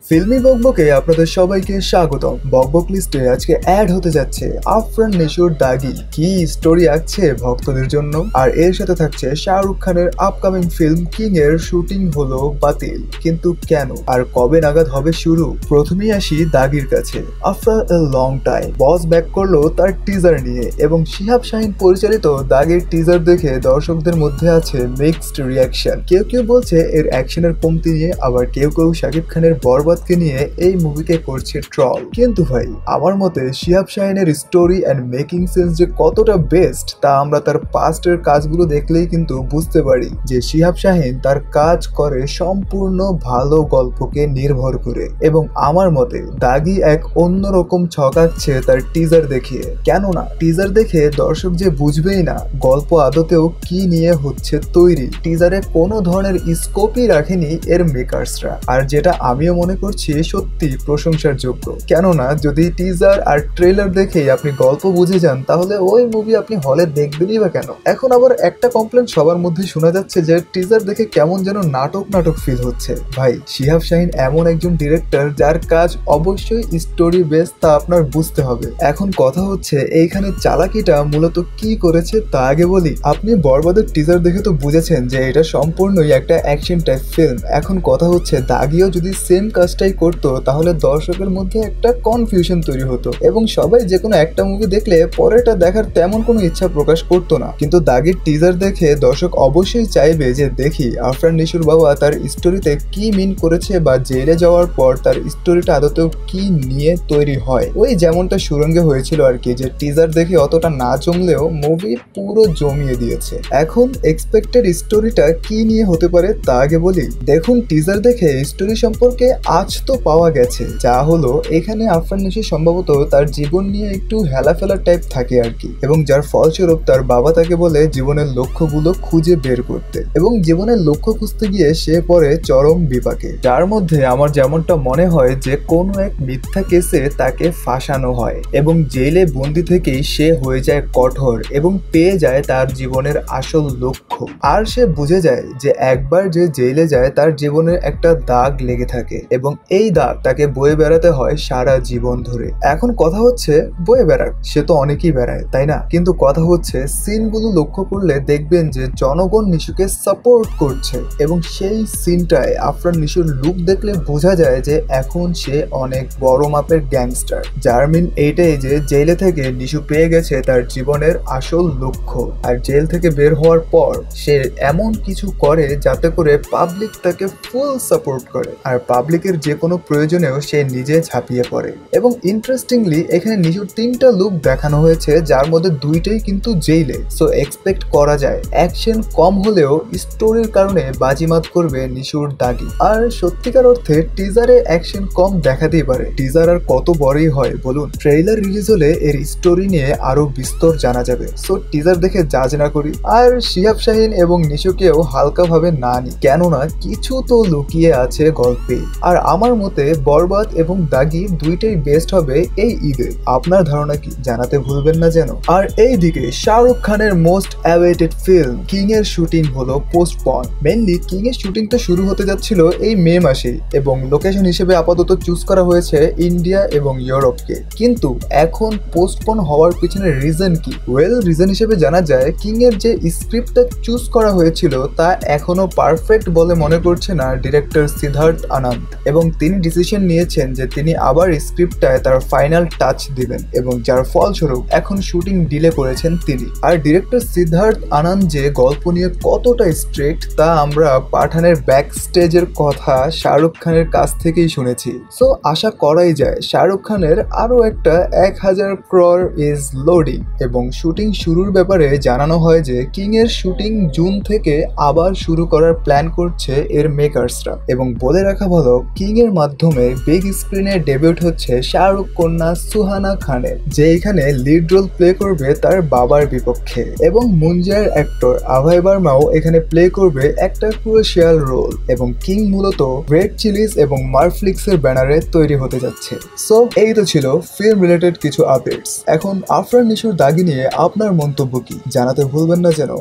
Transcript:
ফিল্মি বকবকে আপনাদের সবাইকে স্বাগতম। বকবক লিস্টে আজকে অ্যাড হতে যাচ্ছে আফরান নিশোর দাগি। কি স্টোরি আঁকছে ভক্তদের জন্য। আর এর সাথে থাকছে শাহরুখ খানের আপকামিং ফিল্ম কিং এর শুটিং হলো বাতিল, কিন্তু কেন আর কবে নাগাদ হবে শুরু। প্রথমেই আসি দাগির কাছে। After a long time boss back করলো তার টিজার নিয়ে, এবং শিহাব শাহিন পরিচালিত দাগির টিজার দেখে দর্শকদের মধ্যে আছে মিক্সড রিয়াকশন। কেউ কেউ বলছে এর অ্যাকশনের কমতি নিয়ে, আবার কেউ কেউ শাকিব খানের বরবাদকে নিয়ে এই মুভিকে করছে ট্রল। কিন্তু ভাই আমার মতে শিহাব শাহিনের স্টোরি অ্যান্ড মেকিং সেন্স যে কতটা বেস্ট তা আমরা তার পাস্টের কাজগুলো দেখলেই কিন্তু বুঝতে পারি যে শিহাব শাহিন তার কাজ করে সম্পূর্ণ ভালো গল্পকে নির্ভর করে। এবং আমার মতে দাগি এক অন্যরকম ছকাচ্ছে তার টিজার দেখিয়ে। কেননা টিজার দেখে দর্শক যে বুঝবেই না গল্প আদতেও কি নিয়ে হচ্ছে তৈরি। টিজারে কোনো ধরনের স্কোপই রাখেনি এর মেকার্সরা, আর যেটা আমিও মনে করছি সত্যি প্রশংসার যোগ্য। কেননা যদি টিজার আর ট্রেলার দেখেই আপনি গল্প বুঝে যান তাহলে ওই মুভি আপনি হলে দেখবেনই বা কেন। এখন আবার একটা কমপ্লেন সবার মধ্যে শোনা যাচ্ছে যে টিজার দেখে কেমন যেন নাটক নাটক ফিল হচ্ছে। ভাই শিহাব শাহিন এমন একজন ডিরেক্টর যার কাজ অবশ্যই স্টোরি বেস, তা আপনার বুঝতে হবে। এখন কথা হচ্ছে এইখানে চালাকিটা মূলত কি করেছে তা আগে বলি। আপনি বরবাদের টিজার দেখে তো বুঝেছেন যে এটা সম্পূর্ণই একটা অ্যাকশন টাইপ ফিল্ম। এখন কথা হচ্ছে দাগিও যদি সেম কাজটাই করতো তাহলে দর্শকের মধ্যে একটা কনফিউশন তৈরি হতো, এবং সবাই যে কোনো একটা মুভি দেখলে পরেরটা দেখার তেমন কোনো ইচ্ছা প্রকাশ করতো না। কিন্তু দাগির টিজার দেখে দর্শক অবশ্যই চাইবে যে দেখি আফরান নিশোর বাবা তার স্টোরিতে কি মিন করেছে, বা জেলে যাওয়ার পর তার স্টোরিটা আদতেও কি নিয়ে তৈরি হয়। ওই যেমনটা সুরঙ্গে হয়েছিল আর কি, যে টিজার দেখে অতটা না জমলেও মুভি পুরো জমিয়ে দিয়েছে। এখন এক্সপেক্টেড স্টোরিটা কি নিয়ে হতে পারে তা আগে বলি। দেখুন টিজার দেখে স্টোরি সম্পর্কে আজ তো পাওয়া গেছে, যা হলো এখানে আফরান নিশো সম্ভবত তার জীবন নিয়ে একটু হেলাফেলা টাইপ থাকে আর কি, এবং যার ফলস্বরূপ তার বাবা তাকে বলে জীবনের লক্ষ্যগুলো খুঁজে বের করতে, এবং জীবনের লক্ষ্য খুঁজতে গিয়ে সে পড়ে চরম বিপাকে। যার মধ্যে আমার যেমনটা মনে হয় যে কোনো এক মিথ্যা কেসে তাকে ফাঁসানো হয়, এবং জেলে বন্দি থেকেই সে হয়ে যায় কঠোর এবং পেয়ে যায় তার জীবনের আসল লক্ষ্য। আর সে বুঝে যায় যে একবার যে জেলে যায় তার জীবনের একটা দাগ লেগে থাকে, এবং এই দাগ তাকে বয়ে বেড়াতে হয় সারা জীবন ধরে। এখন কথা হচ্ছে বয়ে বেড়াক, সে তো অনেকেই বেড়ায় তাই না, কিন্তু কথা হচ্ছে সিনগুলো লক্ষ্য করলে দেখবেন যে জনগণ নিশুকে সাপোর্ট করছে, এবং সেই সিনটায় আফরান নিশুর লুক দেখলে বোঝা যায় যে এখন সে অনেক বড় মাপের গ্যাংস্টার। যার মিন এইটাই যে জেলে থেকে নিশু পেয়ে গেছে তার জীবনের আসল লক্ষ্য, আর জেল থেকে বের হওয়ার পর সে এমন কিছু করে যাতে করে পাবলিক তাকে ফুল সাপোর্ট করে, আর পাবলিকের যে কোনো প্রয়োজনেও সে নিজে ঝাঁপিয়ে পড়ে। এবং ইন্টারেস্টিংলি এখানে নিশুর তিনটা লুক দেখানো হয়েছে, যার মধ্যে দুইটাই কিন্তু জেইলে। সো এক্সপেক্ট করা যায় অ্যাকশন কম হলেও স্টোরির কারণে বাজিমাত করবে নিশুর দাগি। আর সত্যিকার অর্থে টিজারে অ্যাকশন কম দেখাতেই পারে, টিজার আর কত বড়ই হয় বলুন। ট্রেইলার রিলিজ হলে এর স্টোরি নিয়ে আরো বিস্তর জানা যাবে। সো টিজার দেখে জাজ না করি, আর শিহাব শাহিন এবং নিশুকেও হালকাভাবে না নি, কেননা কিছু তো লুকিয়ে আছে গল্পে। আর আমার মতে বরবাদ এবং দাগি দুইটাই বেস্ট হবে এই ঈদে। আপনার ধারণা কি জানাতে ভুলবেন না যেন। আর এইদিকে শাহরুখ খানের মোস্ট অ্যাওয়েটেড ফিল্ম কিং এর শুটিং হলো পোস্টপন। মেনলি কিং এর শুটিংটা শুরু হতে যাচ্ছিল এই মে মাসেই, এবং লোকেশন হিসেবে আপাতত চুজ করা হয়েছে ইন্ডিয়া এবং ইউরোপকে। কিন্তু এখন পোস্টপন হওয়ার পিছনে রিজন কি? ওয়েল, রিজন হিসেবে জানা যায় কিং এর যে স্ক্রিপ্টটা চুজ করা হয়েছিল তা এখনো পারফেক্ট বলে মনে করছে না ডিরেক্টর সিদ্ধার্থ আনন্দ, এবং তিনি ডিসিশন নিয়েছেন যে তিনি আবার স্ক্রিপ্টটায় তার ফাইনাল টাচ দিবেন, এবং যার ফলস্বরূপ এখন শুটিং ডিলে করেছেন তিনি। আর ডিরেক্টর সিদ্ধার্থ আনন্দ যে গল্প নিয়ে কতটা স্ট্রিক্ট তা আমরা পাঠানের ব্যাক স্টেজের কথা শাহরুখ খানের কাছ থেকেই শুনেছি। সো আশা করাই যায় শাহরুখ খানের আরো একটা 1000 crore ইজ লোডিং। এবং শুটিং শুরুর ব্যাপারে জানানো হয় যে কিং এর শুটিং জুন থেকে আবার শুরু করার প্ল্যান করছে এর মেকার্সরা। এবং বলে রাখা ভালো কিং এর মাধ্যমে বিগ স্ক্রিনে ডেবিউট হচ্ছে শাহরুখ কন্যা সুহানা খানের, যে এখানে লিড রোল প্লে করবে তার বাবার বিপক্ষে, এবং মুঞ্জার অ্যাক্টর অভয় বার্মাও এখানে প্লে করবে একটা ক্রুশিয়াল রোল। এবং কিং মূলত রেড চিলিজ এবং মার্ফ্লিক্স এর ব্যানারে তৈরি হতে যাচ্ছে। সো এই তো ছিল ফিল্ম রিলেটেড কিছু আপডেটস। এখন আফরান নিশোর দাগি নিয়ে আপনার মন্তব্য কি জানাতে ভুলবেন না যেন।